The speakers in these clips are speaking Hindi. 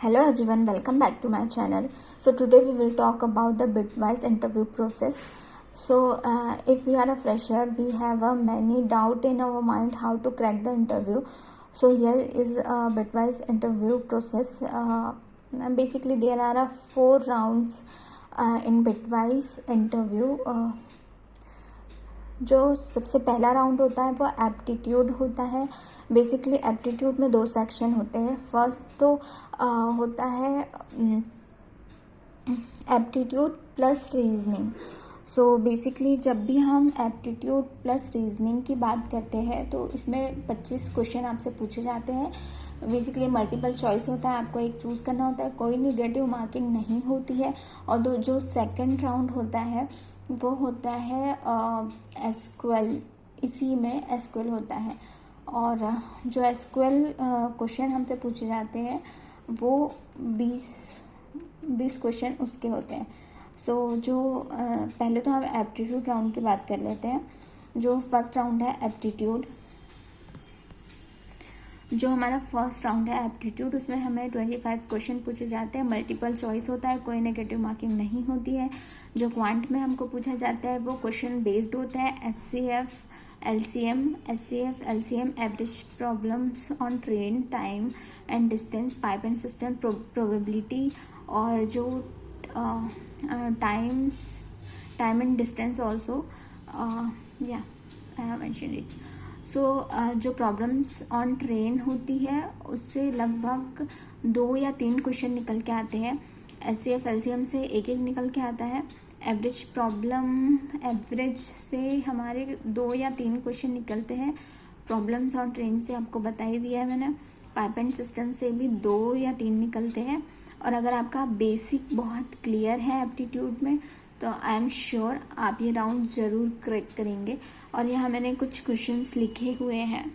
Hello everyone, welcome back to my channel. So today we will talk about the Bitwise interview process. So if we are a fresher, we have a many doubt in our mind how to crack the interview. So here is a Bitwise interview process. Basically there are 4 rounds in Bitwise interview. जो सबसे पहला राउंड होता है वो एप्टीट्यूड होता है. बेसिकली एप्टीट्यूड में 2 सेक्शन होते हैं. फर्स्ट तो होता है aptitude plus reasoning. So basically जब भी हम एप्टीट्यूड प्लस रीजनिंग की बात करते हैं तो इसमें 25 क्वेश्चन आपसे पूछे जाते हैं. बेसिकली मल्टीपल चॉइस होता है, आपको एक चूज़ करना होता है, कोई निगेटिव मार्किंग नहीं होती है. और जो सेकंड राउंड होता है वो होता है एसक्यूएल. इसी में एसक्यूएल होता है और जो एसक्यूएल क्वेश्चन हमसे पूछे जाते हैं वो 20 क्वेश्चन उसके होते हैं. सो जो पहले तो हम एप्टीट्यूड राउंड की बात कर लेते हैं. जो फर्स्ट राउंड है एप्टीट्यूड, जो हमारा फर्स्ट राउंड है एप्टीट्यूड, उसमें हमें 25 क्वेश्चन पूछे जाते हैं. मल्टीपल चॉइस होता है, कोई नेगेटिव मार्किंग नहीं होती है. जो क्वांट में हमको पूछा जाता है वो क्वेश्चन बेस्ड होता है HCF, LCM, average problems on train, time and distance, pipe and system, probability, और जो टाइम एंड डिस्टेंस ऑल्सो. या आई हैव मेंशन इट. सो जो प्रॉब्लम्स ऑन ट्रेन होती है उससे लगभग 2 या 3 क्वेश्चन निकल के आते हैं. एचसीएफ, एलसीएम से एक निकल के आता है. एवरेज से हमारे 2 या 3 क्वेश्चन निकलते हैं. प्रॉब्लम्स ऑन ट्रेन से आपको बता ही दिया है मैंने. पाइप एंड सिस्टम से भी 2 या 3 निकलते हैं. और अगर आपका बेसिक बहुत क्लियर है एप्टीट्यूड में तो आई एम श्योर आप ये राउंड ज़रूर क्रैक करेंगे. और यहाँ मैंने कुछ क्वेश्चंस लिखे हुए हैं.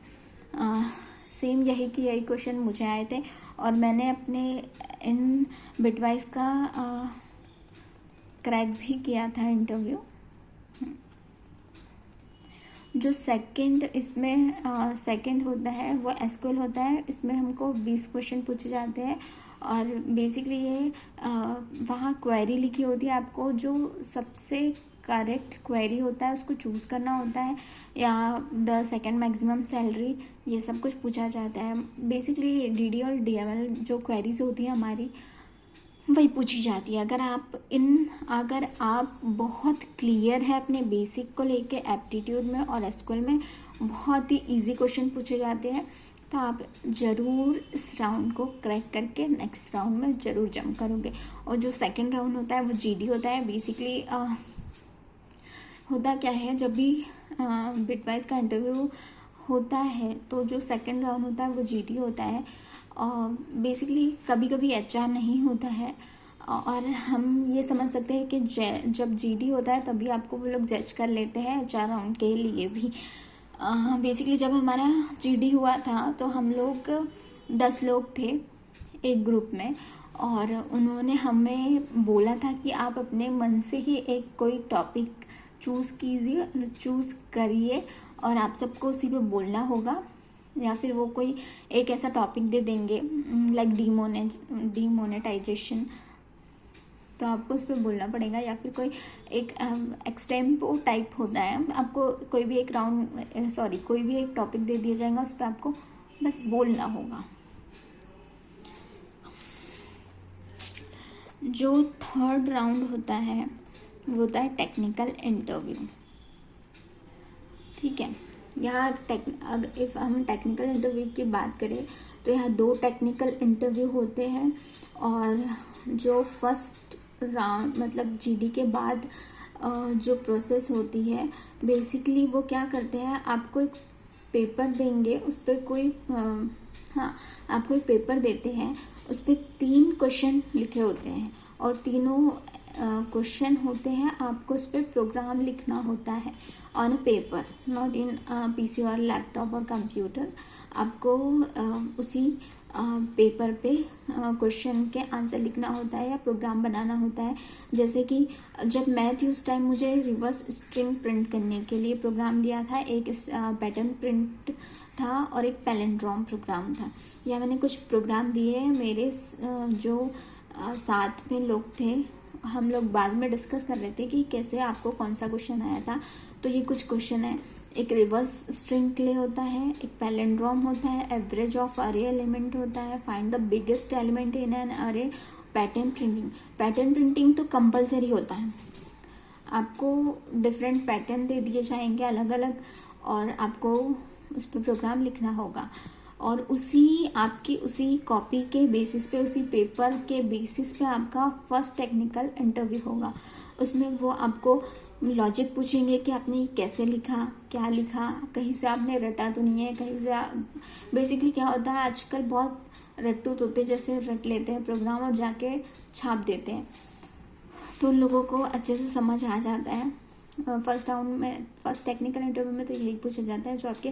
सेम यही क्वेश्चन मुझे आए थे और मैंने अपने इन बिटवाइज का क्रैक भी किया था इंटरव्यू. जो सेकंड इसमें सेकंड होता है वो एसक्यूएल होता है. इसमें हमको 20 क्वेश्चन पूछे जाते हैं और बेसिकली ये वहाँ क्वेरी लिखी होती है. आपको जो सबसे करेक्ट क्वेरी होता है उसको चूज़ करना होता है, या द सेकंड मैक्सिमम सैलरी, ये सब कुछ पूछा जाता है. बेसिकली डीडी और डीएमएल जो क्वेरीज होती है हमारी वही पूछी जाती है. अगर आप बहुत क्लियर है अपने बेसिक को लेके एप्टीट्यूड में और एसक्यूएल में बहुत ही इजी क्वेश्चन पूछे जाते हैं तो आप ज़रूर इस राउंड को क्रैक करके नेक्स्ट राउंड में ज़रूर जंप करोगे. और जो सेकंड राउंड होता है वो जीडी होता है. बेसिकली होता क्या है, जब भी बिटवाइज का इंटरव्यू होता है तो जो सेकंड राउंड होता है वो जीडी होता है. बेसिकली कभी कभी एचआर नहीं होता है और हम ये समझ सकते हैं कि जब जीडी होता है तभी आपको वो लोग जज कर लेते हैं एचआर राउंड के लिए भी. बेसिकली जब हमारा जीडी हुआ था तो हम लोग 10 लोग थे एक ग्रुप में और उन्होंने हमें बोला था कि आप अपने मन से ही एक कोई टॉपिक चूज़ करिए और आप सबको उसी पे बोलना होगा, या फिर वो कोई एक ऐसा टॉपिक दे देंगे लाइक डीमोनेटाइजेशन, तो आपको उस पर बोलना पड़ेगा. या फिर कोई एक एक्सटेम्पो टाइप होता है, आपको कोई भी एक टॉपिक दे दिया जाएगा, उस पर आपको बस बोलना होगा. जो थर्ड राउंड होता है वो होता है टेक्निकल इंटरव्यू. ठीक है, यहाँ इफ़ हम टेक्निकल इंटरव्यू की बात करें तो यहाँ 2 टेक्निकल इंटरव्यू होते हैं. और जो फर्स्ट राउंड मतलब जीडी के बाद जो प्रोसेस होती है, बेसिकली वो क्या करते हैं, आपको एक पेपर देंगे, उस पर आपको एक पेपर देते हैं, उस पर 3 क्वेश्चन लिखे होते हैं और तीनों क्वेश्चन होते हैं, आपको उस पर प्रोग्राम लिखना होता है on a paper, not in PC और लैपटॉप और कंप्यूटर. आपको उसी पेपर पे क्वेश्चन के आंसर लिखना होता है या प्रोग्राम बनाना होता है। जैसे कि जब मैं थी उस टाइम मुझे रिवर्स स्ट्रिंग प्रिंट करने के लिए प्रोग्राम दिया था, एक पैटर्न प्रिंट था और एक पैलिंड्रोम प्रोग्राम था। या मैंने कुछ प्रोग्राम दिए, मेरे जो साथ में लोग थे, हम लोग बाद में डिस्कस कर रहे थे कि कैसे आपको कौन सा क्वेश्चन आया था। तो ये कुछ क्वेश्चन है। एक रिवर्स स्ट्रिंग के लिए होता है, एक पैलिंड्रोम होता है, एवरेज ऑफ अरे एलिमेंट होता है, find the biggest element in an अरे, पैटर्न प्रिंटिंग। पैटर्न प्रिंटिंग तो कंपलसरी होता है, आपको डिफरेंट पैटर्न दे दिए जाएंगे अलग अलग, और आपको उस पर प्रोग्राम लिखना होगा। और उसी कॉपी के बेसिस पे, उसी पेपर के बेसिस पे आपका फर्स्ट टेक्निकल इंटरव्यू होगा। उसमें वो आपको लॉजिक पूछेंगे कि आपने कैसे लिखा, क्या लिखा, कहीं से आपने रटा तो नहीं है, कहीं से बेसिकली क्या होता है आजकल, बहुत रट्टू तोते जैसे रट लेते हैं प्रोग्राम और जाके छाप देते हैं, तो उन लोगों को अच्छे से समझ आ जाता है। फर्स्ट टेक्निकल इंटरव्यू में तो यही पूछा जाता है, जो आपके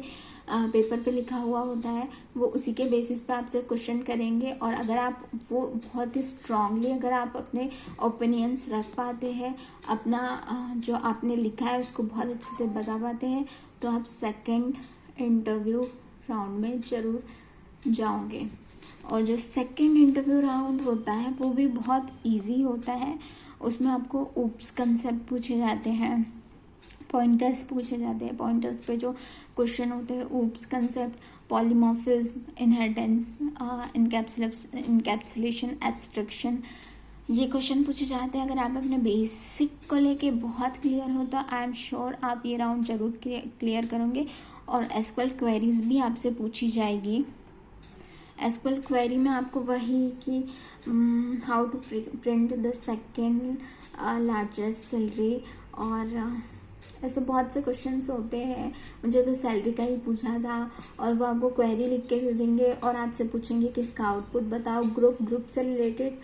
पेपर पे लिखा हुआ होता है वो उसी के बेसिस पे आपसे क्वेश्चन करेंगे। और अगर आप वो बहुत ही स्ट्रांगली, अगर आप अपने ओपिनियंस रख पाते हैं, अपना जो आपने लिखा है उसको बहुत अच्छे से बता पाते हैं, तो आप सेकंड इंटरव्यू राउंड में ज़रूर जाओगे। और जो सेकंड इंटरव्यू राउंड होता है वो भी बहुत इजी होता है। उसमें आपको ऊप्स कंसेप्ट पूछे जाते हैं, पॉइंटर्स पूछे जाते हैं। पॉइंटर्स पे जो क्वेश्चन होते हैं, oops concept, polymorphism, inheritance, encapsulation, abstraction, ये क्वेश्चन पूछे जाते हैं। अगर आप अपने बेसिक को लेके बहुत क्लियर हो तो आई एम श्योर आप ये राउंड ज़रूर क्लियर करोगे। और एसक्यूएल क्वेरीज भी आपसे पूछी जाएगी। एसक्यूएल क्वेरी में आपको वही कि how to print the second largest salary, और ऐसे बहुत से क्वेश्चंस होते हैं। मुझे तो सैलरी का ही पूछा था, और वो आपको क्वेरी लिख के दे देंगे और आपसे पूछेंगे कि इसका आउटपुट बताओ। ग्रुप से रिलेटेड,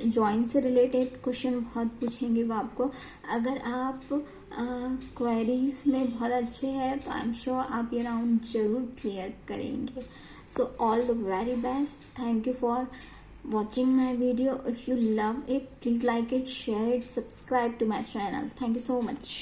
जॉइन से रिलेटेड क्वेश्चन बहुत पूछेंगे वो आपको। अगर आप क्वेरीज में बहुत अच्छे हैं तो आई एम श्योर आप ये राउंड ज़रूर क्लियर करेंगे। So all the very best. Thank you for watching my video. If you love it, please like it, share it, subscribe to my channel. Thank you so much.